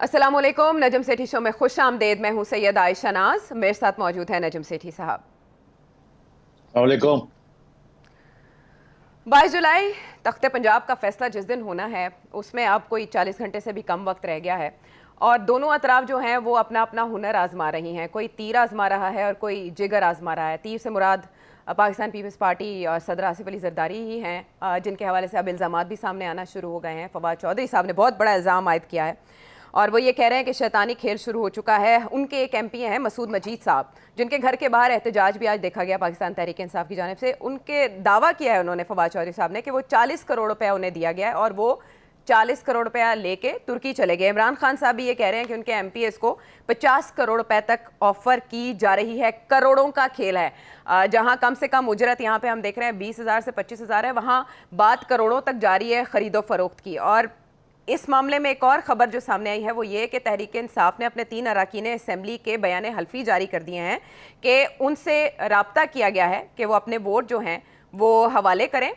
अस्सलाम वालेकुम। नजम सेठी शो में खुश आमदेद। मैं हूं सैयद आयशा नाज, मेरे साथ मौजूद है नजम सेठी साहब। वालेकुम। 22 जुलाई तख्ते पंजाब का फैसला जिस दिन होना है उसमें अब कोई 40 घंटे से भी कम वक्त रह गया है और दोनों अतराफ जो हैं वो अपना अपना हुनर आजमा रही हैं। कोई तीर आजमा रहा है और कोई जिगर आजमा रहा है। तीर से मुराद पाकिस्तान पीपल्स पार्टी और सदर आसिफ अली जरदारी ही हैं, जिनके हवाले से अब इल्ज़ामात भी सामने आना शुरू हो गए हैं। फवाद चौधरी साहब ने बहुत बड़ा इल्ज़ाम आयद किया है और वो ये कह रहे हैं कि शैतानी खेल शुरू हो चुका है। उनके एक MP हैं मसूद मजीद साहब, जिनके घर के बाहर एहतजाज भी आज देखा गया पाकिस्तान तहरीक इंसाफ की जानिब से। उनके दावा किया है उन्होंने, फवाद चौधरी साहब ने, कि वो 40 करोड़ रुपया उन्हें दिया गया है और वो 40 करोड़ रुपया लेके तुर्की चले गए। इमरान खान साहब भी ये कह रहे हैं कि उनके MPs को 50 करोड़ रुपए तक ऑफर की जा रही है। करोड़ों का खेल है। जहां कम से कम उजरत यहाँ पे हम देख रहे हैं 20,000 से 25,000 है, वहां बात करोड़ों तक जारी है खरीदो फरोख्त की। और इस मामले में एक और खबर जो सामने आई है वो ये कि तहरीक इंसाफ ने अपने 3 अरकान असेंबली के बयान हल्फी जारी कर दिए हैं कि उनसे राब्ता किया गया है कि वो अपने वोट जो हैं वो हवाले करें।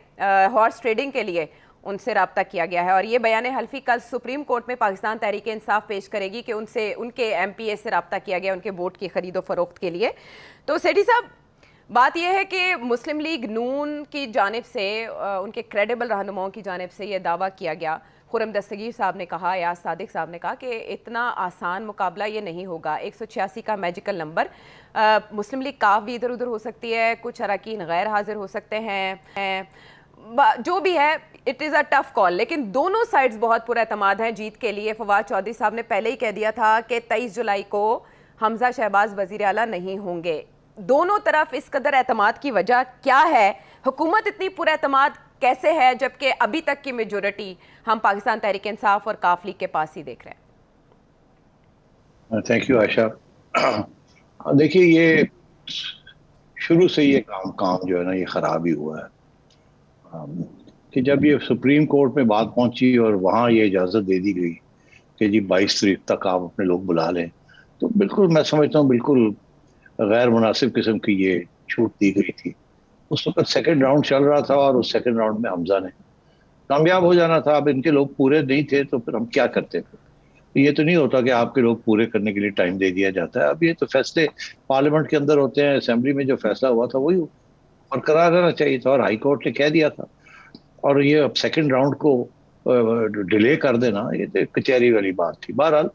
हॉर्स ट्रेडिंग के लिए उनसे राब्ता किया गया है और ये बयान हल्फी कल सुप्रीम कोर्ट में पाकिस्तान तहरीक इंसाफ पेश करेगी कि उनसे उनके MPA से राब्ता किया गया उनके वोट की खरीदो फरोख्त के लिए। तो सेठी साहब, बात यह है कि मुस्लिम लीग नून की जानिब से उनके क्रेडिबल रहनुमाओं की जानिब से यह दावा किया गया। खुरम दस्तगीर साहब ने कहा, याज सादिक साहब ने कहा कि इतना आसान मुकाबला ये नहीं होगा। 186 का मैजिकल नंबर। मुस्लिम लीग काफ भी इधर उधर हो सकती है, कुछ अरकान गैर हाजिर हो सकते हैं, जो भी है it is a tough call. लेकिन दोनों साइड्स बहुत पुरएतमाद हैं जीत के लिए। फवाद चौधरी साहब ने पहले ही कह दिया था कि 23 जुलाई को हमजा शहबाज वजीर आला नहीं होंगे। दोनों तरफ इस कदर एतमाद की वजह क्या है? हुकूमत इतनी पुरएतमाद कैसे है जबकि अभी तक की मेजोरिटी हम पाकिस्तान तहरीक इंसाफ और काफ लीग के पास ही देख रहे हैं? Thank you Ayesha. देखिए, ये शुरू से ये काम जो है ना, ये खराब ही हुआ है। कि जब ये सुप्रीम कोर्ट में बात पहुंची और वहां ये इजाजत दे दी गई कि जी 22 तारीख तक आप अपने लोग बुला लें, तो बिल्कुल मैं समझता हूँ बिल्कुल गैर मुनासिब किस्म की ये छूट दी गई थी। उस वक्त सेकंड राउंड चल रहा था और उस सेकंड राउंड में हमजा ने कामयाब हो जाना था। अब इनके लोग पूरे नहीं थे तो फिर हम क्या करते थे? ये तो नहीं होता कि आपके लोग पूरे करने के लिए टाइम दे दिया जाता है। अब ये तो फैसले पार्लियामेंट के अंदर होते हैं। असेंबली में जो फैसला हुआ था वही बरकरार रहना चाहिए था और हाई कोर्ट ने कह दिया था। और ये अब सेकंड राउंड को डिले कर देना, ये तो कचहरी वाली बात थी। बहरहाल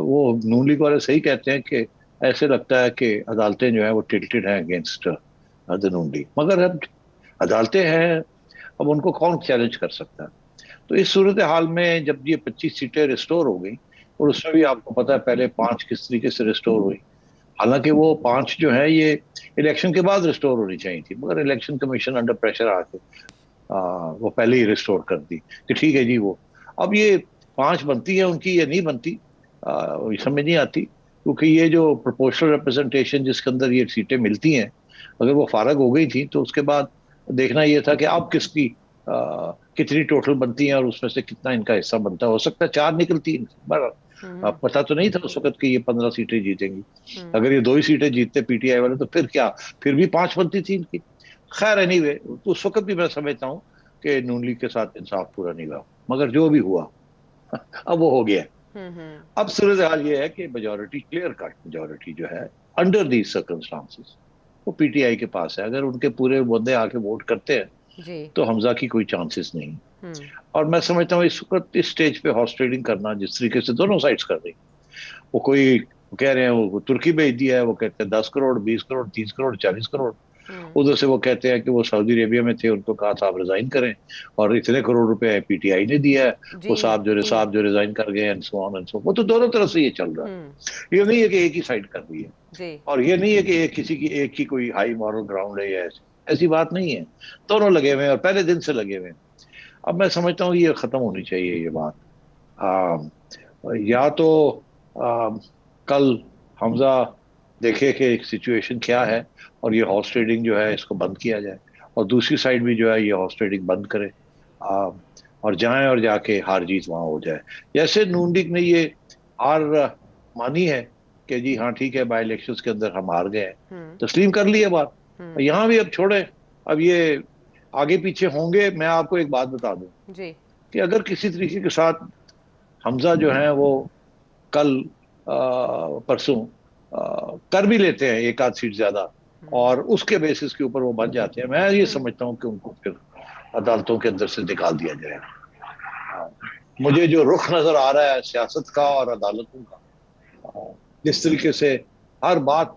वो नून लीग वाले सही कहते हैं कि ऐसे लगता है कि अदालतें जो है वो टिल्टेड हैं अगेंस्ट द नून लीग, मगर अब अदालतें हैं, अब उनको कौन चैलेंज कर सकता है? तो इस सूरत हाल में जब ये 25 सीटें रिस्टोर हो गई, और उसमें भी आपको पता है पहले 5 किस तरीके से रिस्टोर हुई, हालांकि वो 5 जो है ये इलेक्शन के बाद रिस्टोर होनी चाहिए थी, मगर इलेक्शन कमीशन अंडर प्रेशर आके वो पहले ही रिस्टोर कर दी कि ठीक है जी। वो अब ये 5 बनती है उनकी या नहीं बनती, ये समझ नहीं आती, क्योंकि ये जो प्रोपोर्शनल रिप्रेजेंटेशन जिसके अंदर ये सीटें मिलती हैं, अगर वो फारग हो गई थी तो उसके बाद देखना ये था कि अब किसकी कितनी टोटल बनती हैं और उसमें से कितना इनका हिस्सा बनता है। हो सकता है 4 निकलती हैं, हैं। पता तो नहीं था उस वक्त कि ये 15 सीटें जीतेंगी। हम्म। अगर ये 2 ही सीटें जीतते PTI वाले तो फिर क्या, फिर भी 5 बनती थी इनकी। खैर एनीवे, तो उस वक्त भी मैं समझता हूँ कि नून लीग के साथ इंसाफ पूरा नहीं हुआ, मगर जो भी हुआ अब वो हो गया। हम्म। अब सूरत हाल ये है कि मेजोरिटी, क्लियर कट मेजोरिटी जो है अंडर दीज सर्कमस्टांसेस वो PTI के पास है। अगर उनके पूरे बंदे आके वोट करते हैं जी। तो हमजा की कोई चांसेस नहीं। हम्म। और मैं समझता हूँ इस वक्त इस स्टेज पे हॉर्स ट्रेडिंग करना जिस तरीके से दोनों साइड्स कर रही, वो कोई कह रहे हैं वो तुर्की भेज दिया है, वो कहते हैं 10 करोड़, 20 करोड़, 30 करोड़, 40 करोड़। हम्म। उधर से वो कहते हैं कि वो सऊदी अरेबिया में थे, उनको कहा था आप रिजाइन करें और इतने करोड़ रुपए PTI ने दिया है। जी। वो साहब जो रिजाइन कर गए and so on and so, वो तो दोनों तरफ से ये चल रहा हम्म। है। ये नहीं है कि एक ही साइड कर रही है, जी। और ये नहीं है कि एक ही कोई हाई मॉरल ग्राउंड है या ऐसी बात नहीं है। दोनों लगे हुए हैं और पहले दिन से लगे हुए हैं। अब मैं समझता हूँ ये खत्म होनी चाहिए ये बात। या तो आ, कल हमजा देखे कि सिचुएशन क्या है और ये हॉर्स ट्रेडिंग जो है इसको बंद किया जाए, और दूसरी साइड भी जो है ये हॉर्स ट्रेडिंग बंद करे, आ, और जाएं और जाके हार जीत वहां हो जाए। जैसे नून लीग ने ये हार मानी है कि जी हाँ ठीक है, बाई इलेक्शंस के अंदर हम हार गए हैं, हम्म। तस्लीम कर लिया बात। हम्म। यहाँ भी अब छोड़े, अब ये आगे पीछे होंगे। मैं आपको एक बात बता दूं जी। कि अगर किसी तरीके के साथ हमजा जो है वो कल परसों कर भी लेते हैं एक आध सीट ज्यादा, और उसके बेसिस के ऊपर वो बन जाते हैं। मैं ये समझता हूँ कि उनको फिर अदालतों के अंदर से निकाल दिया जाएगा। मुझे जो रुख नजर आ रहा है सियासत का और अदालतों का, जिस तरीके से हर बात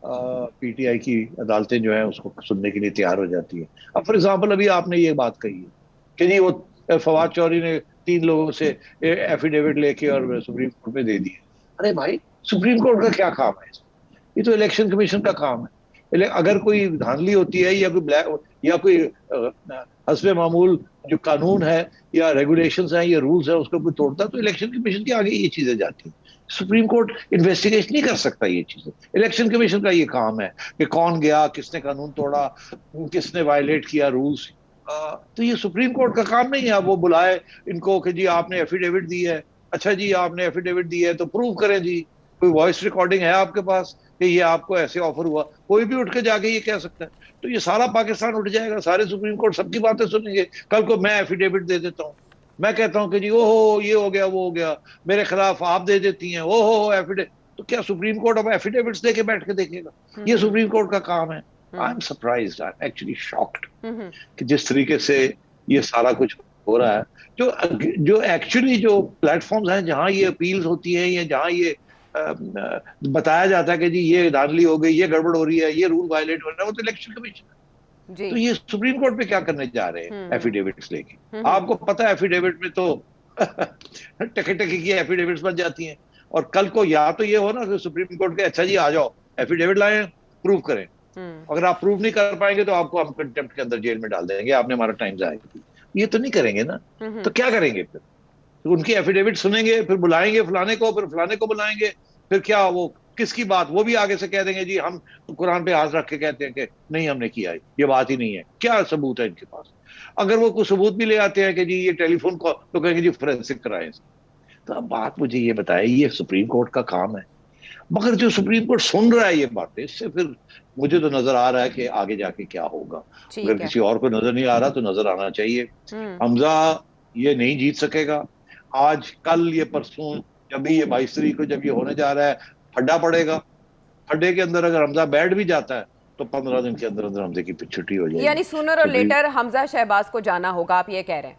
पीटीआई की अदालतें जो है उसको सुनने के लिए तैयार हो जाती है। अब फॉर एग्जाम्पल अभी आपने ये बात कही है कि जी वो फवाद चौधरी ने 3 लोगों से एफिडेविट लेके और सुप्रीम कोर्ट में दे दिए। अरे भाई, सुप्रीम कोर्ट का क्या काम है इसमें? ये तो इलेक्शन कमीशन का काम है। अगर कोई धांधली होती है या कोई ब्लैक या कोई हस्बे मामूल जो कानून है या रेगुलेशंस हैं या रूल्स है उसको कोई तोड़ता है, तो इलेक्शन कमीशन के आगे ये चीजें जाती हैं। सुप्रीम कोर्ट इन्वेस्टिगेशन नहीं कर सकता ये चीजें। इलेक्शन कमीशन का ये काम है कि कौन गया, किसने कानून तोड़ा, किसने वायलेट किया रूल्स। तो ये सुप्रीम कोर्ट का काम नहीं है। वो बुलाए इनको कि जी आपने एफिडेविट दी है, अच्छा जी आपने एफिडेविट दी है तो प्रूव करें जी, कोई वॉइस रिकॉर्डिंग है आपके पास कि ये आपको ऐसे ऑफर हुआ? कोई भी उठ के जाके ये कह सकता है। तो ये सारा पाकिस्तान उठ जाएगा, सारे सुप्रीम कोर्ट सबकी बातें सुनेंगे। कल को मैं एफिडेविट दे देता हूँ, मैं कहता हूँ कि जी ओहो ये हो गया वो हो गया, मेरे खिलाफ आप दे देती हैं, ओहो एफिडेविट। तो क्या सुप्रीम कोर्ट अब एफिडेविट्स देके बैठ के देखेगा? ये सुप्रीम कोर्ट का काम है। I am surprised, I am actually shocked कि जिस तरीके से ये सारा कुछ हो रहा है। जो जो एक्चुअली जो प्लेटफॉर्म्स हैं जहां ये अपील्स होती हैं या जहां ये बताया जाता है कि जी ये धांधली हो गई, ये गड़बड़ हो रही है, ये रूल वायलेट हो रहा है, वो तो इलेक्शन कमीशन है। जी। तो ये सुप्रीम कोर्ट पे क्या करने जा रहे हैं एफिडेविट्स लेके? आपको पता है एफिडेविट में तो टके टके की एफिडेविट्स बन जाती हैं। और कल को या तो ये हो ना कि सुप्रीम कोर्ट के अच्छा जी आ जाओ एफिडेविट लाए, प्रूव करें। अगर आप प्रूव नहीं कर पाएंगे तो आपको हम कंटेम्प्ट के अंदर जेल में डाल देंगे, आपने हमारा टाइम जाया किया। ये तो नहीं करेंगे ना। तो क्या करेंगे फिर? तो उनकी एफिडेविट सुनेंगे, फिर बुलाएंगे फलाने को, फिर फलाने को बुलाएंगे, फिर क्या वो किसकी बात वो भी आगे से कह देंगे जी हम तो कुरान पे हाथ रख के कहते हैं कि नहीं हमने किया है, ये बात ही नहीं है। क्या सबूत है इनके पास? अगर वो कोई सबूत भी ले आते हैं कि जी ये टेलीफोन कॉल, तो कहेंगे जी फोरेंसिक कराएं। तो अब बात मुझे ये बताए, ये सुप्रीम कोर्ट का काम है। मगर जो सुप्रीम कोर्ट सुन रहा है ये बातें, इससे फिर मुझे तो नजर आ रहा है कि आगे जाके क्या होगा। अगर किसी और को नजर नहीं आ रहा तो नजर आना चाहिए। हमजा ये नहीं जीत सकेगा आज कल ये परसों, जब भी ये 22 तारीख को जब ये होने जा रहा है, फड्डा पड़ेगा। फड्डे के अंदर अगर हमजा बैठ भी जाता है तो 15 दिन के अंदर अंदर हमजे की छुट्टी हो जाएगी। यानी सूनर और लेटर हमजा शहबाज को जाना होगा, आप ये कह रहे हैं?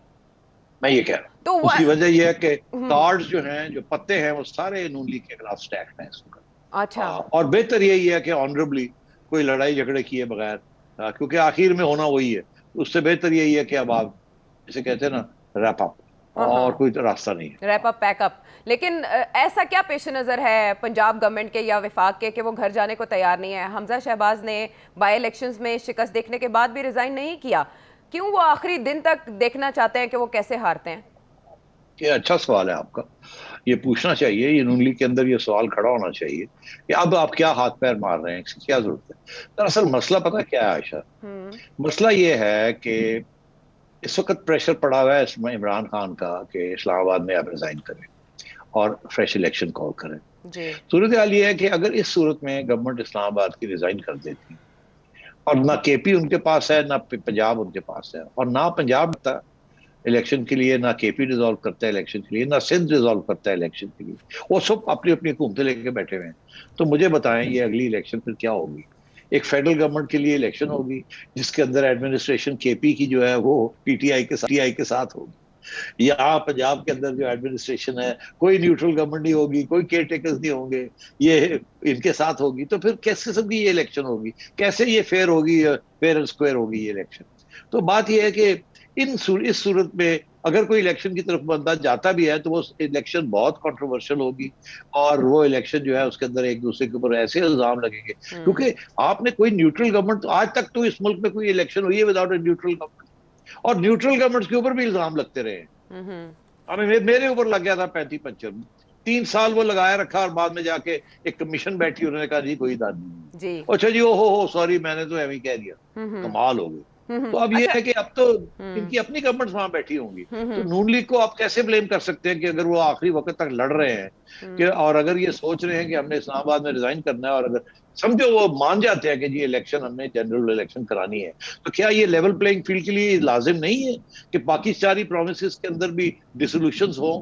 मैं ये कह रहा हूँ। तो उसकी वजह यह है कि कार्ड्स जो हैं, जो पत्ते हैं, वो सारे नून लीग के खिलाफ स्टैक्ड हैं इस वक्त। अच्छा। और बेहतर यही है कि ऑनरेबली कोई लड़ाई झगड़े किए बगैर, क्योंकि आखिर में होना वही है, उससे बेहतर यही है कि अब आप जिसे कहते हैं ना रैप अप, और कोई रास्ता नहीं है। Wrap up pack up. लेकिन ऐसा क्या पेश नज़र है पंजाब गवर्नमेंट के या विफाक के कि वो घर जाने को तैयार नहीं है? हमजा शहबाज ने बाई इलेक्शंस में शिकस्त देखने के बाद भी रिजाइन नहीं किया, क्यों? वो आखिरी दिन तक देखना चाहते हैं कि वो कैसे हारते हैं? ये अच्छा सवाल है आपका, ये पूछना चाहिए, ये नून लीग के अंदर ये सवाल खड़ा होना चाहिए कि अब आप क्या हाथ पैर मार रहे हैं, इसकी क्या जरूरत है। दरअसल मसला पता क्या है आयशा? मसला ये है कि इस वक्त प्रेशर पड़ा हुआ है इसमें इमरान खान का कि इस्लामाबाद में आप रिजाइन करें और फ्रेश इलेक्शन कॉल करें। सूरत हाल ये है कि अगर इस सूरत में गवर्नमेंट इस्लामाबाद की रिजाइन कर देती, और ना केपी उनके पास है ना पंजाब उनके पास है, और ना पंजाब था इलेक्शन के लिए, ना केपी रिजॉल्व करता है इलेक्शन के लिए, ना सिंध रिजॉल्व करता है इलेक्शन के लिए, वो सब अपनी अपनी हुकूमतें लेके बैठे हुए हैं। तो मुझे बताएं ये अगली इलेक्शन फिर क्या होगी? एक फेडरल गवर्नमेंट के लिए इलेक्शन होगी जिसके अंदर एडमिनिस्ट्रेशन केपी की जो है वो पीटीआई के साथ होगी। यहाँ पंजाब के अंदर जो एडमिनिस्ट्रेशन है कोई न्यूट्रल गवर्नमेंट नहीं होगी, कोई केयर टेकर्स नहीं होंगे, ये इनके साथ होगी। तो फिर किस किस्म की ये इलेक्शन होगी? कैसे ये फेयर होगी, फेयर एंड स्क्वायर होगी ये इलेक्शन? तो बात ये है कि इस सूरत में अगर कोई इलेक्शन की तरफ बंदा जाता भी है तो वो इलेक्शन बहुत कंट्रोवर्शियल होगी, और वो इलेक्शन जो है उसके अंदर एक दूसरे के ऊपर ऐसे इल्जाम लगेंगे, क्योंकि आपने कोई न्यूट्रल गवर्नमेंट, आज तक तो इस मुल्क में कोई इलेक्शन हुई है विदाउट ए न्यूट्रल गवर्नमेंट, और न्यूट्रल गवर्नमेंट के ऊपर भी इल्जाम लगते रहे। हमें मेरे ऊपर लग गया था 35-25, 3 साल वो लगाया रखा, और बाद में जाके एक कमीशन बैठी, उन्होंने कहा जी कोई दाद नहीं। अच्छा जी हो सॉरी मैंने तो एवं कह दिया। कमाल हो गई। तो अब ये है कि अब तो इनकी अपनी गवर्नमेंट वहां बैठी होंगी, तो नून लीग को आप कैसे ब्लेम कर सकते हैं कि अगर वो आखिरी वक्त तक लड़ रहे हैं कि, और अगर ये सोच रहे हैं कि हमने इस्लामाबाद में रिजाइन करना है, और अगर समझो वो मान जाते हैं कि जी इलेक्शन हमने जनरल इलेक्शन करानी है, तो क्या ये लेवल प्लेइंग फील्ड के लिए लाजिम नहीं है कि पाकिस्तानी प्रोमिस के अंदर भी डिसोल्यूशन हो,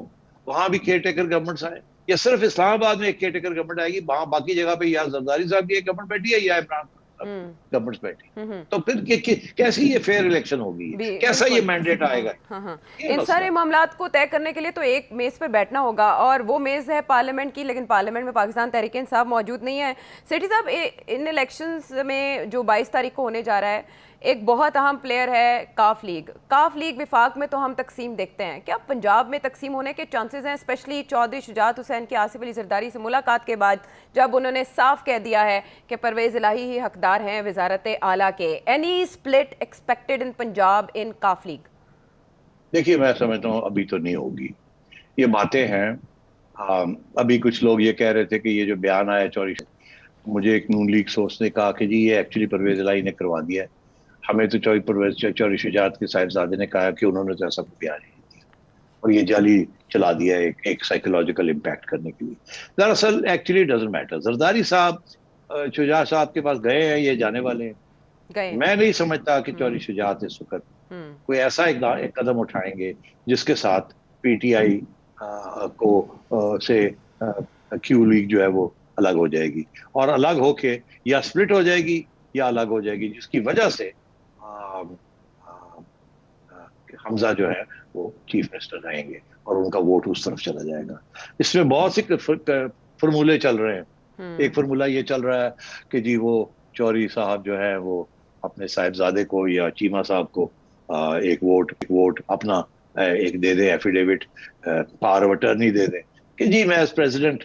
वहां भी केयर टेकर गवर्नमेंट्स आए? या सिर्फ इस्लामाबाद में एक केयरटेकर गवर्नमेंट आएगी, वहां बाकी जगह पे या जरदारी साहब की एक गवर्नमेंट बैठी है या इमरान खान हम्म। गवर्नमेंट बैठी, हम्म। तो फिर कैसी ये फेयर इलेक्शन होगी, कैसा ये बिल्कुल। मैंडेट हाँ आएगा? हाँ हाँ। ये इन मसला सारे है। मामलात को तय करने के लिए तो एक मेज़ पे बैठना होगा, और वो मेज़ है पार्लियामेंट की, लेकिन पार्लियामेंट में पाकिस्तान तहरीक इंसाफ मौजूद नहीं है। सेठी साहब, इन इलेक्शंस में जो 22 तारीख को होने जा रहा है, एक बहुत अहम प्लेयर है काफ लीग। काफ लीग विफाक में तो हम तकसीम देखते हैं, क्या पंजाब में तकसीम होने के चांसेस हैं, स्पेशली चौधरी शुजात हुसैन की आसिफ अली जरदारी से मुलाकात के बाद, जब उन्होंने साफ कह दिया है कि परवेज़ इलाही ही हकदार हैं वजारत आला के? Any split expected in Punjab in calf league? देखिए, मैं समझता हूँ अभी तो नहीं होगी, ये बातें हैं। अभी कुछ लोग ये कह रहे थे कि ये जो बयान आया चौरी, मुझे एक नून लीग सोर्स ने कहा कि जी ये एक्चुअली परवेज इलाही ने करवा दिया है, हमें तो चौरी शुजात के साहिबजादे ने कहा कि उन्होंने तो ऐसा कोई बयान ही नहीं दिया, और ये जाली चला दिया है एक साइकोलॉजिकल इम्पैक्ट करने के लिए। दरअसल एक्चुअली डजंट मैटर। जरदारी साहब शुजात साहब के पास गए हैं, ये जाने वाले हैं। गए हैं। मैं नहीं समझता कि चौरी हम्म। शुजात इस वक्त हम्म। कोई ऐसा एक कदम उठाएंगे जिसके साथ पीटीआई को से क्यू लीग जो है वो अलग हो जाएगी, और अलग होके या स्प्लिट हो जाएगी या अलग हो जाएगी, जिसकी वजह से आ, आ, हमजा जो है वो चीफ मिनिस्टर रहेंगे और उनका वोट उस तरफ चला जाएगा। इसमें बहुत सी फॉर्मूले चल रहे हैं। एक हम्म। फार्मूला ये चल रहा है कि जी वो चौरी साहब जो है वो अपने साहिबजादे को या चीमा साहब को एक वोट अपना एक दे दे, एफिडेविट पावर ऑफ अटर्नी दे दे कि जी मैं एज प्रेसिडेंट,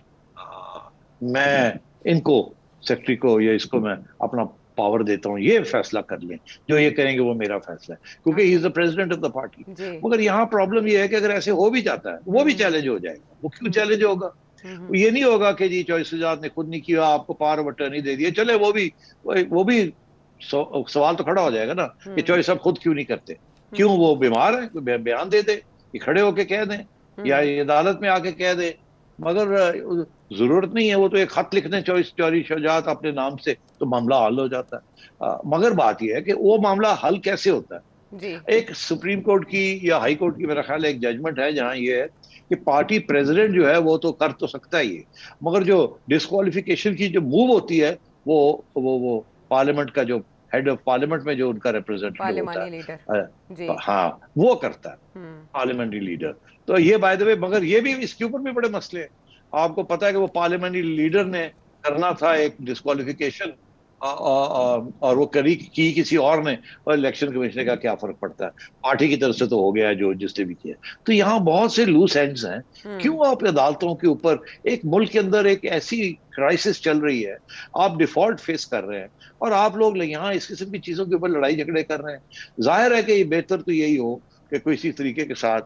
मैं इनको सेक्रेटरी को या इसको मैं अपना पावर देता हूँ, ये फैसला कर लें, जो ये करेंगे वो मेरा फैसला है, क्योंकि ही अच्छा। Is the president of the party. जी। मगर यहाँ प्रॉब्लम ये है कि अगर ऐसे हो भी जाता है वो भी हम्म। चैलेंज हो जाएगा। वो क्यों हम्म। चैलेंज होगा? हम्म। वो ये नहीं होगा कि जी चॉइस ने खुद नहीं किया, आपको पावर ऑफ अटर्नी दे दिया, चले वो भी सवाल तो खड़ा हो जाएगा ना कि हम्म। चॉइस साहब खुद क्यों नहीं करते, क्यों हम्म। वो बीमार है, कोई बयान दे दे, ये खड़े होके कह दें या हम्म। ये अदालत में आके कह दे। मगर जरूरत नहीं है, वो तो एक खत लिख दें चौरी शौजात अपने नाम से, तो मामला हल हो जाता है। मगर बात यह है कि वो मामला हल कैसे होता है। जी। एक सुप्रीम कोर्ट की या हाई कोर्ट की मेरा ख्याल है एक जजमेंट है जहां ये है कि पार्टी प्रेसिडेंट जो है वो तो कर तो सकता ही है, मगर जो डिस्क्वालिफिकेशन की जो मूव होती है वो पार्लियामेंट का जो हेड ऑफ पार्लियामेंट में जो उनका रिप्रेजेंटेटिव होता पार्लिमानी लीडर। है, जी। हाँ वो करता है, हम्म। Parliamentary leader. तो ये बाय द वे, मगर ये भी इसके ऊपर भी बड़े मसले हैं। आपको पता है कि वो पार्लियामेंट्री लीडर ने करना था एक डिस्क्वालिफिकेशन, और वो की किसी और ने, और इलेक्शन कमीशन का क्या फर्क पड़ता है, पार्टी की तरफ से तो हो गया जो जिसने भी किया। तो यहाँ बहुत से लूज एंड्स हैं। हम्म। क्यों आप अदालतों के ऊपर, एक मुल्क के अंदर एक ऐसी क्राइसिस चल रही है, आप डिफॉल्ट फेस कर रहे हैं, और आप लोग यहाँ इस किस्म की चीजों के ऊपर लड़ाई झगड़े कर रहे हैं। जाहिर है कि ये बेहतर तो यही हो कि कोई इसी तरीके के साथ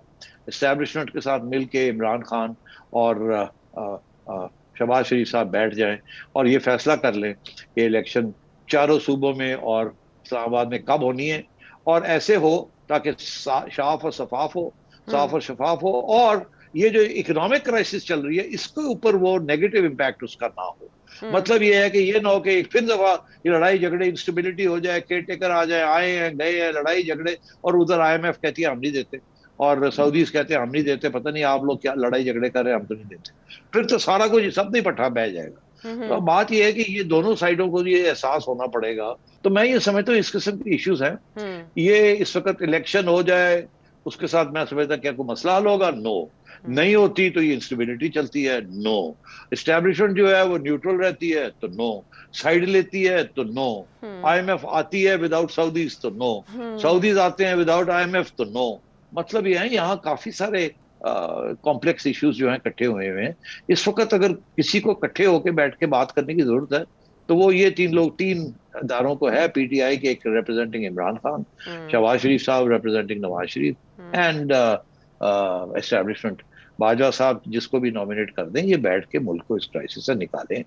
एस्टेब्लिशमेंट के साथ मिलके इमरान खान और शहबाज शरीफ साहब बैठ जाएं और ये फैसला कर लें कि इलेक्शन चारों सूबों में और इस्लामाबाद में कब होनी है, और ऐसे हो ताकि साफ हम्म। और शफाफ हो, और ये जो इकोनॉमिक क्राइसिस चल रही है इसके ऊपर वो नेगेटिव इम्पैक्ट उसका ना हो। हम्म। मतलब ये है कि ये ना हो कि फिर दफा ये लड़ाई झगड़े, इंस्टेबिलिटी हो जाए, केयर टेकर आ जाए, आए हैं गए हैं, लड़ाई झगड़े, और उधर आईएमएफ कहती है हम नहीं देते, और सऊदीज कहते हैं हम नहीं देते, पता नहीं आप लोग क्या लड़ाई झगड़े कर रहे हैं, हम तो नहीं देते। फिर तो सारा कुछ सब नहीं पट्टा बह जाएगा। तो हम्म। अब बात यह है कि ये दोनों साइडों को ये एहसास होना पड़ेगा। तो मैं ये समझता हूँ इस किस्म के इश्यूज हैं। हम्म। ये इस वक्त इलेक्शन हो जाए उसके साथ मैं समझता क्या कोई मसला हल होगा? नो। हम्म। नहीं होती तो ये इंस्टेबिलिटी चलती है। नो। इस्टेब्लिशमेंट जो है वो न्यूट्रल रहती है तो नो। साइड लेती है तो नो। हम्म। आईएमएफ आती है विदाउट सऊदीज तो नो। हम्म। सऊदीज आते हैं विदाउट आईएमएफ तो नो। मतलब ये है यहाँ काफी सारे कॉम्प्लेक्स इश्यूज जो हैं इकट्ठे हुए हुए हैं। इस वक्त अगर किसी को इकट्ठे होकर बैठ के बात करने की जरूरत है तो वो ये तीन इदारों को है, पीटीआई के, एक रिप्रेजेंटिंग इमरान खान, हम्म। शहबाज शरीफ साहब representing Nawaz Sharif, hmm. And establishment. Bajwa साहब जिसको भी नॉमिनेट कर दें, ये बैठ के मुल्क को इस क्राइसिस से निकालें।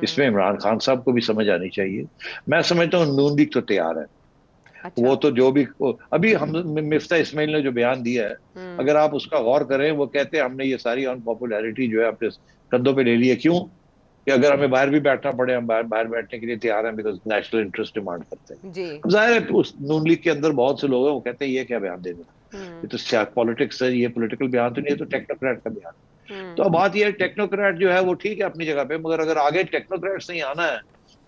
इसमें हम्म। इमरान खान साहब को भी समझ आनी चाहिए। मैं समझता हूँ नून लीग तो तैयार है। वो अच्छा। तो जो भी अभी हम मिफ्ता इस्माइल ने जो बयान दिया है, हम्म। अगर आप उसका गौर करें, वो कहते हैं हमने ये सारी अनपॉपुलैरिटी जो है अपने कंधों पे ले ली है। क्यों? कि अगर हमें बाहर भी बैठना पड़े हम बाहर बाहर बैठने के लिए तैयार हैं, बिकॉज नेशनल इंटरेस्ट डिमांड करते हैं। जी। अब जाहिर है उस नून लीग के अंदर बहुत से लोग हैं वो कहते हैं ये क्या बयान देना, हम्म। ये तो पॉलिटिक्स है, ये पॉलिटिकल बयान तो नहीं, ये तो टेक्नोक्रेट का बयान। तो अब बात यह है, टेक्नोक्रेट जो है वो ठीक है अपनी जगह पे, मगर अगर आगे टेक्नोक्रेट्स नहीं आना है,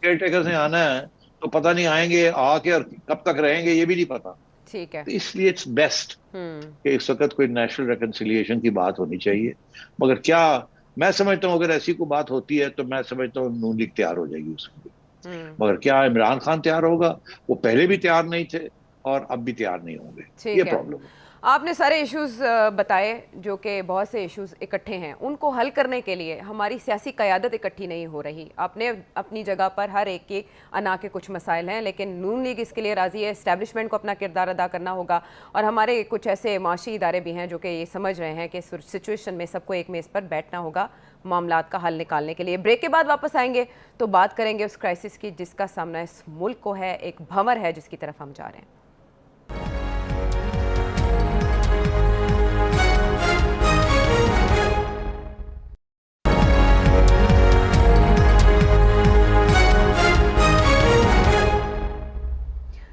केयर टेकर्स नहीं आना है, तो पता नहीं आएंगे आके और कब तक रहेंगे ये भी नहीं पता। ठीक है। तो इसलिए इट्स बेस्ट हम्म। कि इस वक्त कोई नेशनल रिकन्सिलिएशन की बात होनी चाहिए। मगर क्या, मैं समझता हूँ अगर ऐसी कोई बात होती है तो मैं समझता हूँ नून लीग तैयार हो जाएगी उसके लिए। हम्म। मगर क्या इमरान खान तैयार होगा? वो पहले भी तैयार नहीं थे और अब भी तैयार नहीं होंगे। ये ठीक है। प्रॉब्लम है। आपने सारे इश्यूज बताए, जो कि बहुत से इश्यूज इकट्ठे हैं, उनको हल करने के लिए हमारी सियासी क़यादत इकट्ठी नहीं हो रही। आपने अपनी जगह पर हर एक के अना के कुछ मसाइल हैं, लेकिन नून लीग इसके लिए राज़ी है। इस्टेब्लिशमेंट को अपना किरदार अदा करना होगा, और हमारे कुछ ऐसे माशी इदारे भी हैं जो कि ये समझ रहे हैं कि सिचुएशन में सबको एक मेज़ पर बैठना होगा मामलात का हल निकालने के लिए। ब्रेक के बाद वापस आएंगे तो बात करेंगे उस क्राइसिस की जिसका सामना इस मुल्क को है, एक भंवर है जिसकी तरफ हम जा रहे हैं।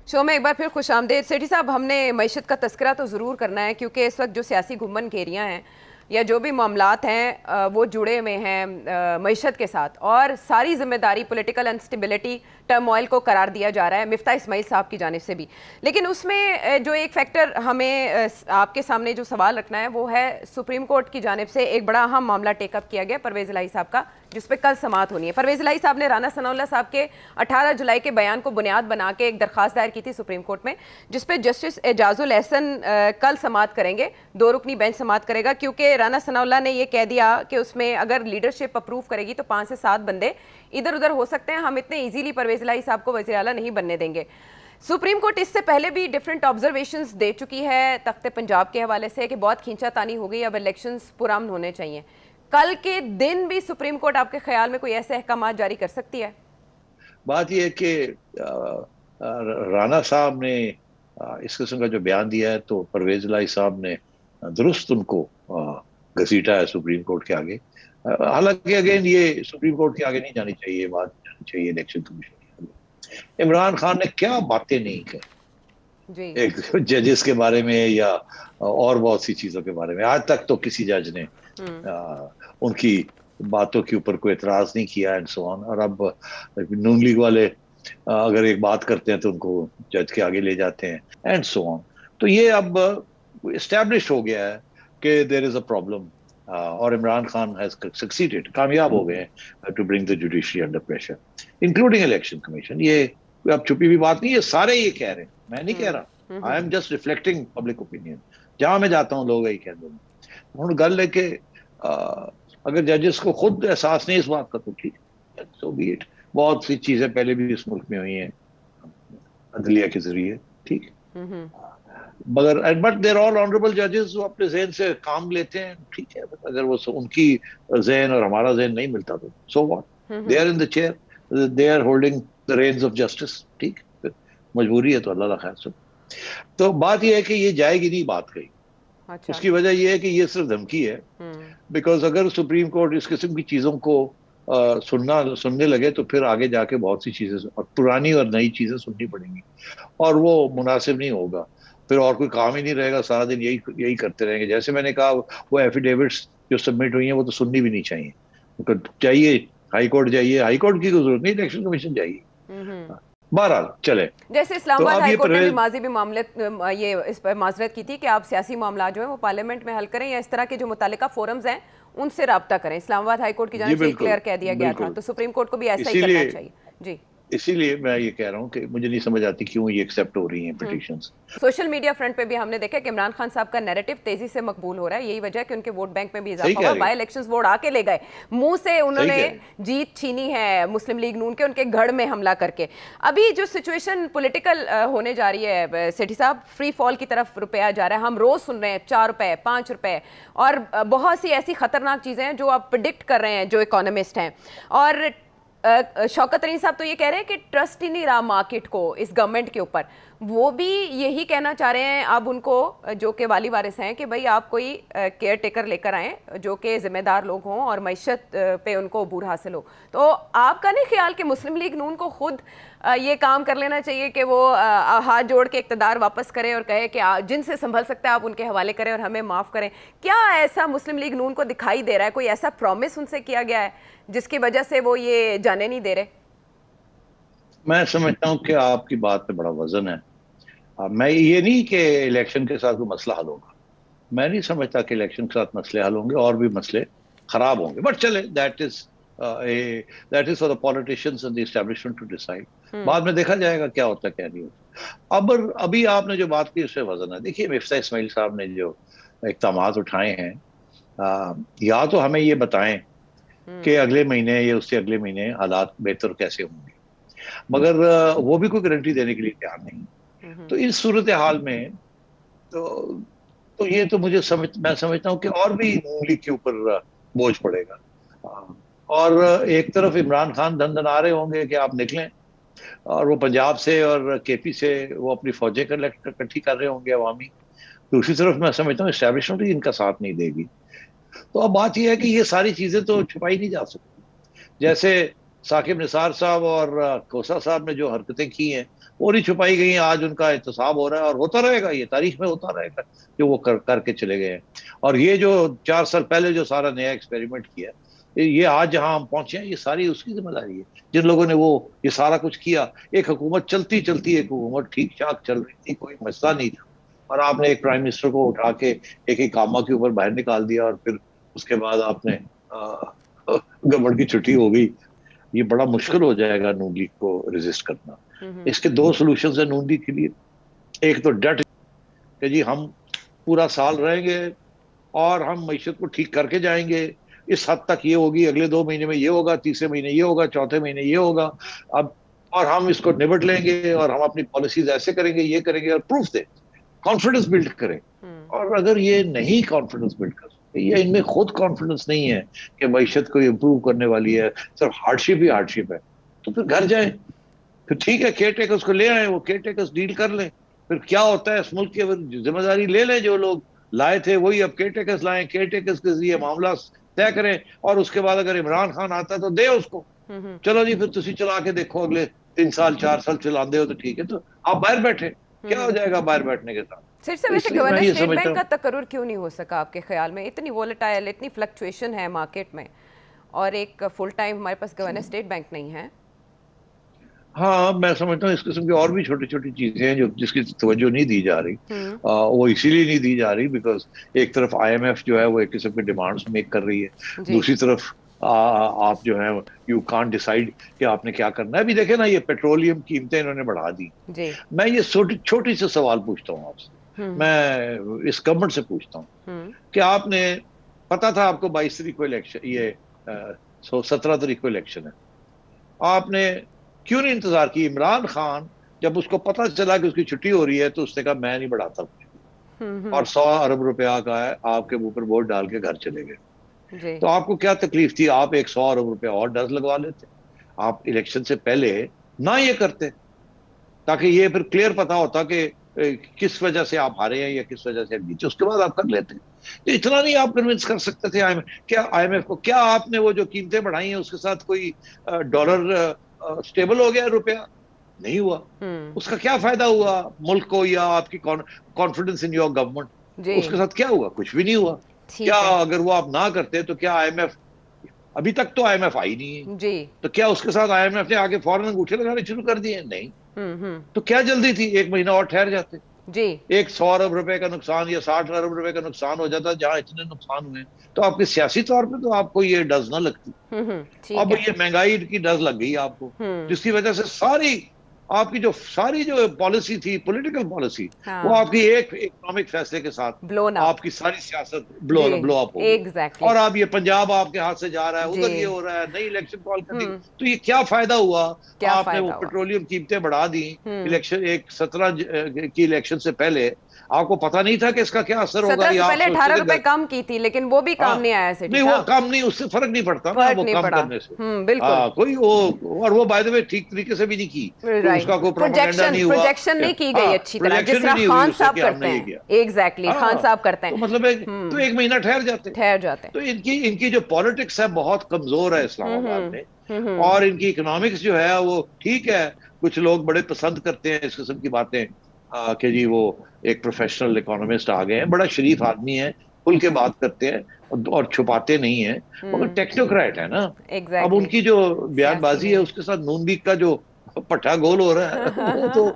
शो में एक बार फिर खुशामदेद। सेठी साहब, हमने मईशत का तस्करा तो ज़रूर करना है, क्योंकि इस वक्त जो सियासी घुमन घेरियाँ हैं या जो भी मामलात हैं वो जुड़े हुए हैं मईशत के साथ, और सारी जिम्मेदारी पॉलिटिकल अनस्टेबिलिटी, टर्मोइल को करार दिया जा रहा है मिफ्ता इस्माइल साहब की जानिब से भी। लेकिन उसमें जो एक फैक्टर हमें आपके सामने जो सवाल रखना है वो है, सुप्रीम कोर्ट की जानिब से एक बड़ा अहम मामला टेकअप किया गया परवेज़ इलाही साहब का, जिस पे कल समाअत होनी है। परवेज़ इलाही साहब ने राना सनाउल्लाह साहब के 18 जुलाई के बयान को बुनियाद बना के एक दरख्वास्त दायर की थी सुप्रीम कोर्ट में, जिस पे जस्टिस एजाजुल एहसन कल समाअत करेंगे, 2 रुकनी बेंच समाअत करेगा, क्योंकि राना सनाउल्लाह ने यह कह दिया कि उसमें अगर लीडरशिप अप्रूव करेगी तो 5 से 7 बंदे इधर उधर हो सकते हैं, हम इतने इजीली परवेज़ इलाही साहब को वज़ीर आला नहीं बनने देंगे। सुप्रीम कोर्ट इससे पहले भी डिफरेंट ऑब्जर्वेशंस दे चुकी है तख्ते पंजाब के हवाले से कि बहुत खींचातानी हो गई, अब इलेक्शंस पुरअमन होने चाहिए। कल के दिन भी सुप्रीम कोर्ट आपके ख्याल में कोई ऐसे अहकाम जारी कर सकती है? बात यह है कि राना साहब ने इस किस्म का जो बयान दिया है तो परवेज इलाही साहब ने दुरुस्त उनको घसीटा है सुप्रीम कोर्ट के आगे। हालांकि अगेन ये सुप्रीम कोर्ट के आगे नहीं जानी चाहिए, ये बात जानी चाहिए इलेक्शन कमीशन के आगे। इमरान खान ने क्या बातें नहीं कही एक जजेस के बारे में या और बहुत सी चीजों के बारे में, आज तक तो किसी जज ने उनकी बातों के ऊपर कोई एतराज नहीं किया एंड सो ऑन। और अब नून लीग वाले अगर एक बात करते हैं तो उनको जज के आगे ले जाते हैं एंड सो ऑन। तो ये अब एस्टैब्लिश हो गया है कि देयर इज अ प्रॉब्लम, और इमरान खान हैज सक्सीडेड, कामयाब हो गए to bring the judiciary under pressure, including election commission. ये अब छुपी हुई बात नहीं है, सारे ये कह रहे हैं, मैं नहीं कह रहा, I am just reflecting public opinion. जहां मैं जाता हूं लोग यही कहते हैं। हूँ गल है कि अगर जजेस को खुद एहसास नहीं इस बात का तो ठीक है, सो बी इट। बहुत सी चीजें पहले भी इस मुल्क में हुई हैं अदलिया के जरिए, ठीक, मगर बट देर ऑल ऑनरेबल जजेस जो अपने जहन से काम लेते हैं, ठीक है। अगर वो उनकी जहन और हमारा जहन नहीं मिलता तो so what, they are in the chair, they are holding the reins of justice, ठीक, मजबूरी है तो अल्लाह खैर सब। तो बात यह है कि ये जाएगी नहीं बात कही। अच्छा। उसकी वजह यह है कि ये सिर्फ धमकी है, बिकॉज अगर सुप्रीम कोर्ट इस किस्म की चीजों को सुनने लगे तो फिर आगे जाके बहुत सी चीजें और पुरानी और नई चीजें सुननी पड़ेंगी, और वो मुनासिब नहीं होगा। फिर और कोई काम ही नहीं रहेगा, सारा दिन यही करते रहेंगे। जैसे मैंने कहा, वो एफिडेविट्स जो सबमिट हुई हैं वो तो सुननी भी नहीं चाहिए। तो चाहिए हाई कोर्ट जाइए, हाई कोर्ट की जरूरत नहीं, इलेक्शन कमीशन जाइए। बहरहाल चले, जैसे इस्लामाबाद हाई कोर्ट ने भी माजी भी मामले ये इस पर माजरत की थी कि आप सियासी मामला जो है वो पार्लियामेंट में हल करें, या इस तरह के जो मुतालिका फोरम्स हैं उनसे राब्ता करें। इस्लामाबाद हाई कोर्ट की जानिब से क्लियर कह दिया गया था, तो सुप्रीम कोर्ट को भी ऐसा ही करना चाहिए। जी, इसीलिए मैं ये कह रहा हूँ कि मुझे नहीं समझ आती क्यों ये एक्सेप्ट हो रही हैं पिटीशंस। सोशल मीडिया फ्रंट पे भी हमने देखा कि इमरान खान साहब का नैरेटिव तेजी से मकबूल हो रहा है। यही वजह है कि उनके वोट बैंक में भी इजाफा हुआ, बाय इलेक्शंस वोट आके ले गए, मुंह से उन्होंने जीत छीनी है मुस्लिम लीग नून के, उनके गढ़ में हमला करके। अभी जो सिचुएशन पॉलिटिकल होने जा रही है सेठी साहब, फ्री फॉल की तरफ रुपया जा रहा है। हम रोज सुन रहे हैं 4 रुपए 5 रुपए, और बहुत सी ऐसी खतरनाक चीजें हैं जो आप प्रिडिक्ट कर रहे हैं जो इकोनॉमिस्ट हैं। और शौकत तरीन साहब तो ये कह रहे हैं कि ट्रस्ट ही नहीं रहा मार्केट को इस गवर्नमेंट के ऊपर। वो भी यही कहना चाह रहे हैं अब उनको, जो कि वाली वारिस हैं, कि भाई आप कोई केयर टेकर लेकर आएँ जो कि ज़िम्मेदार लोग हों और मईशत पे उनको अबूर हासिल हो। तो आपका नहीं ख्याल कि मुस्लिम लीग नून को खुद ये काम कर लेना चाहिए कि वो हाथ जोड़ के इक़्तिदार वापस करे और कहे कि जिनसे संभल सकते हैं आप उनके हवाले करें और हमें माफ़ करें? क्या ऐसा मुस्लिम लीग नून को दिखाई दे रहा है, कोई ऐसा प्रॉमिस उनसे किया गया है जिसकी वजह से वो ये जाने नहीं दे रहे? मैं समझता हूँ कि आपकी बात पे बड़ा वजन है। मैं ये नहीं कि इलेक्शन के साथ कोई मसला हल होगा, मैं नहीं समझता कि इलेक्शन के साथ मसले हल होंगे, और भी मसले खराब होंगे, बट चले that is for the politicians and the establishment to decide. बाद में देखा जाएगा क्या होता है क्या नहीं होता। अब अभी आपने जो बात की उससे वजन है। देखिए, मिफ्ता इस्माइल साहब ने जो इक़दामात उठाए हैं, या तो हमें ये बताएं कि अगले महीने या उससे अगले महीने हालात बेहतर कैसे होंगे, मगर वो भी कोई गारंटी देने के लिए तैयार नहीं। तो इस सूरत हाल में तो ये तो मैं समझता हूँ कि और भी लीग के ऊपर बोझ पड़ेगा। और एक तरफ इमरान खान धन धन आ रहे होंगे कि आप निकलें, और वो पंजाब से और केपी से वो अपनी फौजें इकट्ठी कर रहे होंगे अवामी। दूसरी तरफ मैं समझता हूँ एस्टैब्लिशमेंट ही इनका साथ नहीं देगी। तो अब बात यह है कि ये सारी चीजें तो छुपाई नहीं जा सकती। जैसे साकिब निसार साहब और खोसा साहब ने जो हरकतें की हैं वो नहीं छुपाई गई हैं। आज उनका एहतसाब हो रहा है और होता रहेगा, ये तारीख में होता रहेगा जो वो करके चले गए हैं। और ये जो 4 साल पहले जो सारा नया एक्सपेरिमेंट किया, ये आज जहां हम पहुंचे हैं, ये सारी उसकी जिम्मेदारी है। जिन लोगों ने वो ये सारा कुछ किया, एक हुकूमत चलती चलती एक हुकूमत ठीक ठाक चल रही थी, कोई मसला नहीं था, और आपने एक प्राइम मिनिस्टर को उठा के एक कामा के ऊपर बाहर निकाल दिया, और फिर उसके बाद आपने गवर्नमेंट की छुट्टी हो गई। ये बड़ा मुश्किल हो जाएगा नून लीग को रेजिस्ट करना। इसके दो सोल्यूशन है नून लीग के लिए। एक तो डट कि जी हम पूरा साल रहेंगे और हम मईशत को ठीक करके जाएंगे, इस हद तक ये होगी, अगले 2 महीने में ये होगा, तीसरे महीने ये होगा, चौथे महीने ये होगा। अब और हम इसको निबट लेंगे और हम अपनी पॉलिसीज ऐसे करेंगे, ये करेंगे, और प्रूफ दे, कॉन्फिडेंस बिल्ड करें। और अगर ये नहीं कॉन्फिडेंस बिल्ड कर सकते, ये इनमें खुद कॉन्फिडेंस नहीं है कि मईशत को इम्प्रूव करने वाली है, सिर्फ हार्डशिप ही हार्डशिप है, तो फिर घर जाए। फिर ठीक है, केयर टेकर्स को ले आए, वो केयर टेकर्स डील कर लें। फिर क्या होता है, इस मुल्क की जिम्मेदारी ले लें, जो लोग लाए थे वही अब केयर टेकर्स लाएं, केयर टेकर्स के जरिए मामला तय करें, और उसके बाद अगर इमरान खान आता है तो दे उसको। चलो जी, फिर तुसी चला के देखो, अगले 3 साल 4 साल चला दे हो तो ठीक है, तो आप बाहर बैठे, क्या हो जाएगा बाहर बैठने के साथ। सिर्फ से वैसे गवर्नर स्टेट बैंक का तकर्रुर क्यों नहीं हो सका आपके ख्याल में? इतनी वोलेटाइल, इतनी फ्लक्चुएशन है मार्केट में, और एक फुल टाइम हमारे पास गवर्नर स्टेट बैंक नहीं है। हाँ, मैं समझता हूँ इस किस्म की और भी छोटी छोटी चीजें हैं जो जिसकी तवज्जो नहीं दी जा रही। वो इसीलिए नहीं दी जा रही बिकॉज एक तरफ आईएमएफ जो है वो एक किस्म की डिमांड्स मेक कर रही है, दूसरी तरफ आप जो है यू कांट डिसाइड कि आपने क्या करना है। अभी देखे ना, ये पेट्रोलियम कीमतें इन्होंने बढ़ा दी। मैं ये छोटी से सवाल पूछता हूँ आपसे, मैं इस गवर्नमेंट से पूछता हूँ कि आपने पता था आपको 22 तारीख को इलेक्शन, ये 17 तारीख को इलेक्शन है, आपने क्यों नहीं इंतजार की? इमरान खान जब उसको पता चला कि उसकी छुट्टी हो रही है तो उसने कहा मैं नहीं बढ़ाता, और 100 अरब रुपया का है आपके मुंह पर वोट डाल के घर चले गए। तो आपको क्या तकलीफ थी? आप एक 100 अरब रुपया और डज लगवा लेते, आप इलेक्शन से पहले ना ये करते, ताकि ये फिर क्लियर पता होता कि किस वजह से आप हारे हैं या किस वजह से जीते, उसके बाद आप कर लेते। तो इतना नहीं आप कन्विंस कर सकते थे आईएमएफ को? क्या आपने वो जो कीमतें बढ़ाई हैं उसके साथ कोई डॉलर स्टेबल हो गया, रुपया नहीं हुआ? उसका क्या फायदा हुआ मुल्क को या आपकी कॉन्फिडेंस इन योर गवर्नमेंट? उसके साथ क्या हुआ? कुछ भी नहीं हुआ। क्या अगर वो आप ना करते तो क्या आईएमएफ, अभी तक तो आईएमएफ आई नहीं है जी, तो क्या उसके साथ आईएमएफ ने आगे फौरन अंगूठे लगाने शुरू कर दिए? नहीं। तो क्या जल्दी थी? 1 महीना और ठहर जाते जी। एक 100 अरब रुपए का नुकसान या 60 अरब रुपए का नुकसान हो जाता, जहां इतने नुकसान हुए तो आपके सियासी तौर पे तो आपको ये डज ना लगती। अब ये महंगाई की डज लग गई आपको, जिसकी वजह से आपकी जो पॉलिसी थी, पॉलिटिकल पॉलिसी, वो आपकी एक इकोनॉमिक फैसले के साथ आपकी सारी सियासत ब्लो अप हो गई। और अब ये पंजाब आपके हाथ से जा रहा है, उधर ये हो रहा है, नई इलेक्शन कॉल कर दी, तो ये क्या फायदा हुआ? आपने वो पेट्रोलियम कीमतें बढ़ा दी इलेक्शन 17 की इलेक्शन से पहले, आपको पता नहीं था कि इसका क्या असर होगा? 17 से या आप पहले सोचते 18 थे रुपए कम की थी, लेकिन वो भी काम नहीं आया सेठी नहीं, वो साहब। काम नहीं, उससे फर्क नहीं पड़ता ना फर्क वो नहीं कम पड़ा। करने से। बिल्कुल। कोई वो, और वो बाय द वे ठीक तरीके से भी नहीं की, तो राइट। उसका कोई प्रोपेगेंडा प्रोजेक्शन नहीं हुआ। प्रोजेक्शन नहीं की गई अच्छी तरह, जिस प्रोजेक्शन भी तरह नहीं हुई खान उससे साहब कि करते हमने ये हैं। किया। एग्जैक्टली, खान साहब करते तो हैं। मतलब तो एक महीना ठहर जाते। ठहर जाते हैं। तो इनकी इनकी जो पॉलिटिक्स है बहुत कमजोर है इस्लामाबाद में। हम्म। और इनकी इकोनॉमिक्स जो है वो ठीक है, कुछ लोग बड़े पसंद करते हैं इस किस्म की बातें, कि जी वो एक प्रोफेशनल इकोनॉमिस्ट आ गए हैं, बड़ा शरीफ आदमी है, खुल के बात करते हैं और छुपाते नहीं है, मगर हम्म। टेक्नोक्रेट है ना। अब एग्जैक्टली। उनकी जो सियासी बयानबाजी है नहीं उसके साथ नून लीग का जो पट्टा गोल हो रहा है वो तो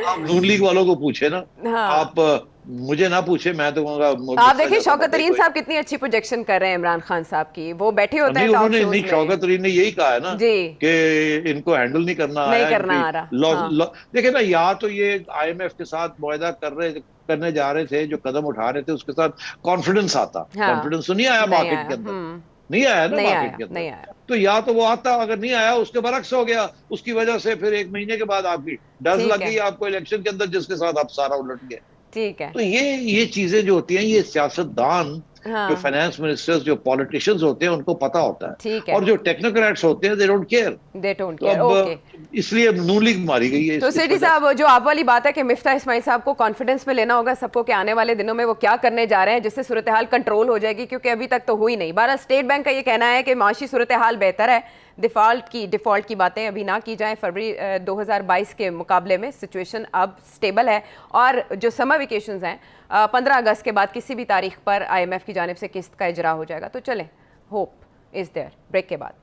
आप नून लीग वालों को पूछे ना। हाँ। आप मुझे ना पूछे, मैं तो कहूंगा मुल्क आप बख्शा देखिए जाता शौकत मरने तरीन कोई। साहब कितनी अच्छी प्रोजेक्शन कर रहे हैं इमरान खान साहब की, वो बैठे होते नहीं हैं टॉक उन्होंने, नहीं शोज में। शौकत तरीन ने यही कहा है ना जी। कि इनको हैंडल नहीं करना नहीं आया, करना इनकी आ रहा। लॉ हाँ। लॉ देखिए ना, या तो ये आईएमएफ के साथ मुआहदा करने जा रहे थे, जो कदम उठा रहे थे उसके साथ कॉन्फिडेंस आता, हाँ। कॉन्फिडेंस तो नहीं आया नहीं मार्केट आया। के अंदर, नहीं आया ना नहीं मार्केट आया, के अंदर। नहीं आया। तो या तो वो आता, अगर नहीं आया उसके बरक्स हो गया, उसकी वजह से फिर एक महीने के बाद आपकी डज ठीक लग है। गई आपको इलेक्शन के अंदर, जिसके साथ आप सारा उलट गए। ठीक है। तो ये चीजें जो होती हैं, ये सियासतदान, जो हाँ। फाइनेंस मिनिस्टर्स, जो पॉलिटिशियंस होते हैं, उनको पता होता है। ठीक है। और जो टेक्नोक्रेट्स होते हैं, they don't care. They don't तो केयर। ओके। अब इसलिए नून लीग मारी गई है तो इस सेठी वजह से। साहब, जो आप वाली बात है कि मिफ्ता इस्माइल साहब को कॉन्फिडेंस में लेना होगा सबको कि आने वाले दिनों में वो क्या करने जा रहे हैं जिससे सूरत हाल कंट्रोल हो जाएगी, क्योंकि अभी तक तो हुई नहीं। बहरहाल स्टेट बैंक का ये कहना है कि माशी सूरत हाल बेहतर है, डिफ़ॉल्ट की बातें अभी ना की जाएं। फरवरी 2022 के मुकाबले में सिचुएशन अब स्टेबल है, और जो समर वेकेशंस हैं 15 अगस्त के बाद किसी भी तारीख पर IMF की जानिब से किस्त का इजरा हो जाएगा। तो चलें, होप इज़ देयर। ब्रेक के बाद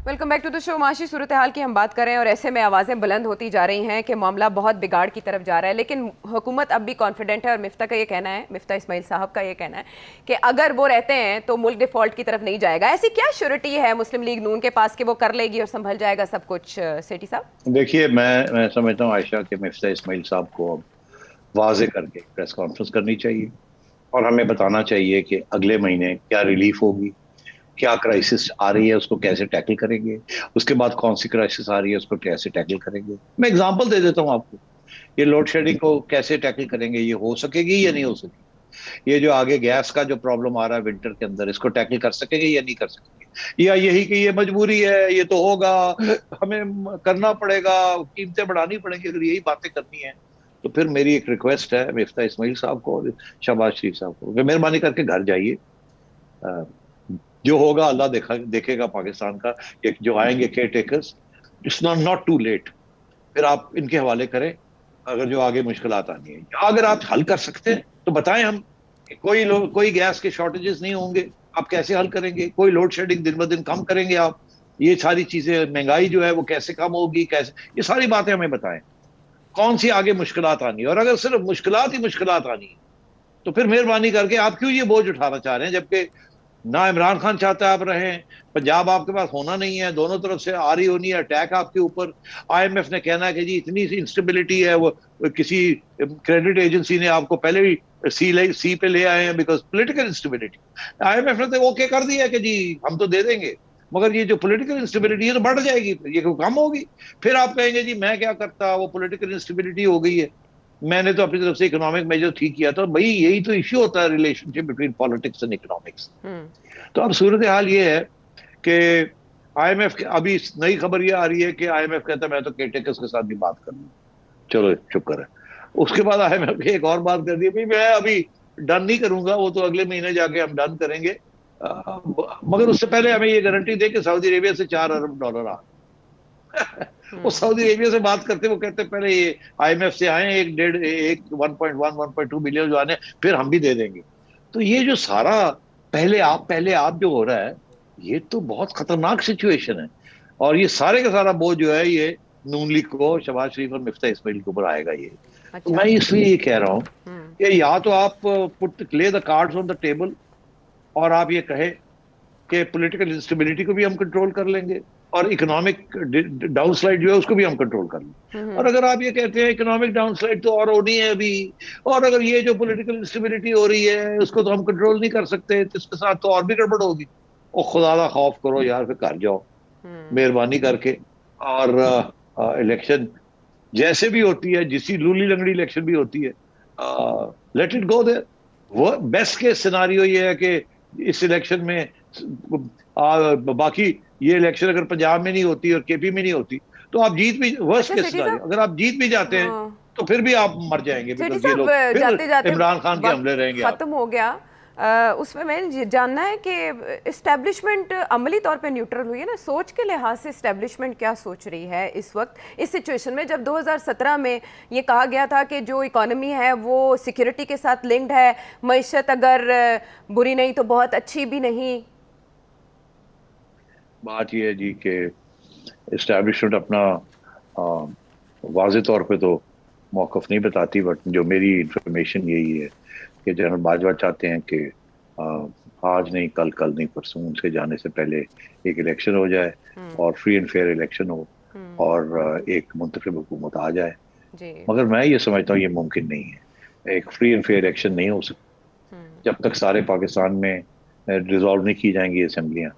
welcome back to the show. माशी सूरत हाल की हम बात कर रहे हैं, और ऐसे में आवाज़ें बुलंद होती जा रही हैं कि मामला बहुत बिगाड़ की तरफ जा रहा है, लेकिन हुकूमत अब भी कॉन्फिडेंट है। और मिफ्ता का ये कहना है, मिफ्ता इस्माइल साहब का ये कहना है कि अगर वो रहते हैं तो मुल्क डिफ़ॉल्ट की तरफ नहीं जाएगा। ऐसी क्या श्योरिटी है मुस्लिम लीग नून के पास कि वो कर लेगी और संभल जाएगा सब कुछ? सेठी साहब देखिए, मैं समझता हूँ आयशा के मिफ्ता इस्माइल साहब को अब वाजे करके प्रेस कॉन्फ्रेंस करनी चाहिए, और हमें बताना चाहिए कि अगले महीने क्या रिलीफ होगी, क्या क्राइसिस आ रही है उसको कैसे टैकल करेंगे, उसके बाद कौन सी क्राइसिस आ रही है उसको कैसे टैकल करेंगे। मैं एग्जांपल दे देता हूँ आपको, ये लोड शेडिंग को कैसे टैकल करेंगे, ये हो सकेगी या नहीं हो सकेगी। ये जो आगे गैस का जो प्रॉब्लम आ रहा है विंटर के अंदर, इसको टैकल कर सकेंगे या नहीं कर सकेंगे, या यही कि ये मजबूरी है, ये तो होगा, हमें करना पड़ेगा, कीमतें बढ़ानी पड़ेंगी, अगर यही बातें करनी है तो फिर मेरी एक रिक्वेस्ट है मिफ्ता इस्माइल साहब को और शहबाज शरीफ साहब को कि मेहरबानी करके घर जाइए। जो होगा अल्लाह देखेगा पाकिस्तान का, कि जो आएंगे caretakers, it's not too late. फिर आप इनके हवाले करें, अगर जो आगे मुश्किलात आनी है, अगर आप हल कर सकते हैं तो बताएं हम। कोई गैस के शॉर्टेजेस नहीं होंगे, आप कैसे हल करेंगे? कोई लोड शेडिंग दिन ब दिन कम करेंगे आप? ये सारी चीजें, महंगाई जो है वो कैसे कम होगी, कैसे, ये सारी बातें हमें बताएं। कौन सी आगे मुश्किलात आनी है, और अगर सिर्फ मुश्किलात ही मुश्किलात आनी है तो फिर मेहरबानी करके आप क्यों ये बोझ उठाना चाह रहे हैं, जबकि ना इमरान खान चाहता है आप रहें, पंजाब आपके पास होना नहीं है, दोनों तरफ से आ रही होनी है अटैक आपके ऊपर। आईएमएफ ने कहना है कि जी इतनी सी इंस्टेबिलिटी है, वो किसी क्रेडिट एजेंसी ने आपको पहले ही सी पे ले आए हैं बिकॉज पॉलिटिकल इंस्टेबिलिटी। आईएमएफ ने तो ओके कर दिया है कि जी हम तो दे देंगे, मगर ये जो पॉलिटिकल इंस्टेबिलिटी है तो बढ़ जाएगी, ये कम होगी। फिर आप कहेंगे जी मैं क्या करता, वो पॉलिटिकल इंस्टेबिलिटी हो गई है, मैंने तो अपनी तरफ से इकोनॉमिक मेजर ठीक किया था। भाई यही तो इश्यू होता है, relationship between politics and economics. तो अब सूरत हाल ये है कि आईएमएफ अभी नई खबर ये आ रही है कि आईएमएफ कहता है मैं तो केयरटेकर्स के साथ भी बात कर लूँ। चलो चुप कर है। उसके बाद आईएमएफ एक और बात कर दी, भाई मैं अभी डन नहीं करूंगा, वो तो अगले महीने जाके हम डन करेंगे, मगर उससे पहले हमें ये गारंटी दे कि सऊदी अरेबिया से $4 अरब आ। वो सऊदी अरेबिया से बात करते, वो कहते पहले ये आईएमएफ से आए, 1.1 1.2 बिलियन जो आने, फिर हम भी दे देंगे। तो ये जो सारा पहले आप जो हो रहा है, ये तो बहुत खतरनाक सिचुएशन है, और ये सारे का सारा बोझ जो है ये नून लीग को, शहबाज शरीफ और मिफ्ता इस्माइल के ऊपर आएगा ये। तो मैं इसलिए ये कह रहा हूँ कि या तो आप पुट ले the cards on the table, और आप ये कहे कि पॉलिटिकल इंस्टेबिलिटी को भी हम कंट्रोल कर लेंगे और इकोनॉमिक डाउनस्लाइड जो है उसको भी हम कंट्रोल कर लेंगे। और अगर आप ये कहते हैं इकोनॉमिक डाउनस्लाइड तो और होनी है अभी, और अगर ये जो पॉलिटिकल इंस्टेबिलिटी हो रही है उसको तो हम कंट्रोल नहीं कर सकते, तो इसके साथ तो और भी गड़बड़ होगी। और खुदा का खौफ करो यार, फिर घर जाओ मेहरबानी करके। और इलेक्शन जैसे भी होती है, जिसी लूली लंगड़ी इलेक्शन भी होती है, लेट इट गो देयर। वो बेस्ट केस सिनारियो ये है कि इस इलेक्शन में बाकी ये इलेक्शन अगर पंजाब में नहीं होती और केपी में नहीं होती तो आप जीत भी, वर्स्ट अच्छा केस सेठी सिनारियो साहब, अगर आप जीत भी जाते हैं हाँ तो फिर भी आप मर जाएंगे, सेठी बिकॉज ये साहब, लोग फिर जाते जाते इमरान खान के हमले वक्त रहेंगे आप। खत्म हो गया। उसमें मैं जानना है कि इस्टेब्लिशमेंट अमली तौर पे न्यूट्रल हुई है ना, सोच के लिहाज से इस्टेब्लिशमेंट क्या सोच रही है इस वक्त इस सिचुएशन में, जब 2017 में ये कहा गया था कि जो इकोनॉमी है वो सिक्योरिटी के साथ लिंक्ड है, मईशत अगर बुरी नहीं तो बहुत अच्छी भी नहीं। बात यह है जी कि इस्टेब्लिशमेंट अपना वाज़ेह तौर पे तो मौक़िफ़ नहीं बताती, बट जो मेरी इंफॉर्मेशन यही है कि जनरल बाजवा चाहते हैं कि आज नहीं कल, कल नहीं परसों, उनसे जाने से पहले एक इलेक्शन हो जाए और फ्री एंड फेयर इलेक्शन हो और एक मुंतखब हुकूमत आ जाए। जी। मगर मैं ये समझता हूँ ये मुमकिन नहीं है। एक फ्री एंड फेयर इलेक्शन नहीं हो सकता जब तक सारे पाकिस्तान में रिजॉल्व नहीं की जाएंगी असेंबलियाँ,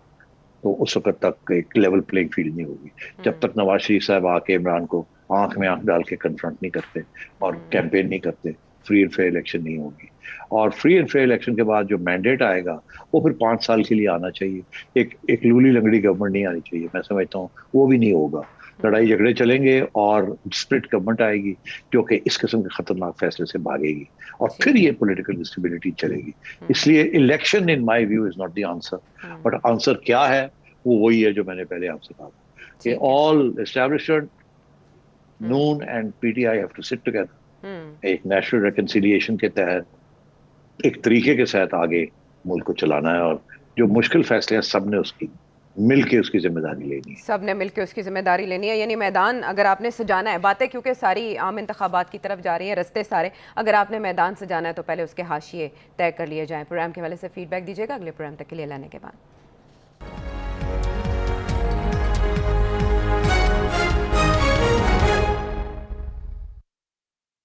तो उस वक्त तक एक लेवल प्लेइंग फील्ड नहीं होगी। जब तक नवाज शरीफ साहब आके इमरान को आंख में आंख डाल के कन्फ्रंट नहीं करते और कैंपेन नहीं करते, फ्री एंड फेयर इलेक्शन नहीं होगी। और फ्री एंड फेयर इलेक्शन के बाद जो मैंडेट आएगा वो फिर 5 साल के लिए आना चाहिए। एक लूली लंगड़ी गवर्नमेंट नहीं आनी चाहिए, मैं समझता हूँ वो भी नहीं होगा। लड़ाई झगड़े चलेंगे और स्प्लिट गवर्नमेंट आएगी जो कि इस किस्म के खतरनाक फैसले से भागेगी और फिर जी। ये पॉलिटिकल इंस्टेबिलिटी चलेगी। इसलिए election in my view is not the answer, but answer क्या है वो वही है जो मैंने पहले आपसे कहा था कि ठीक है। All establishment, Noon and PTI have to sit together, एक नेशनल रिकंसिलिएशन के तहत एक तरीके के साथ आगे मुल्क को चलाना है, और जो मुश्किल फैसले हैं सब ने उसकी मिल के उसकी जिम्मेदारी लेनी है। सब ने मिलकर उसकी जिम्मेदारी लेनी है, यानी मैदान अगर आपने सजाना है, बातें क्योंकि सारी आम इंतखाबात की तरफ जा रही है, रस्ते सारे, अगर आपने मैदान सजाना है तो पहले उसके हाशिए तय कर लिए जाएं। प्रोग्राम के हवाले से फीडबैक दीजिएगा अगले प्रोग्राम तक के लिए लाने के बाद।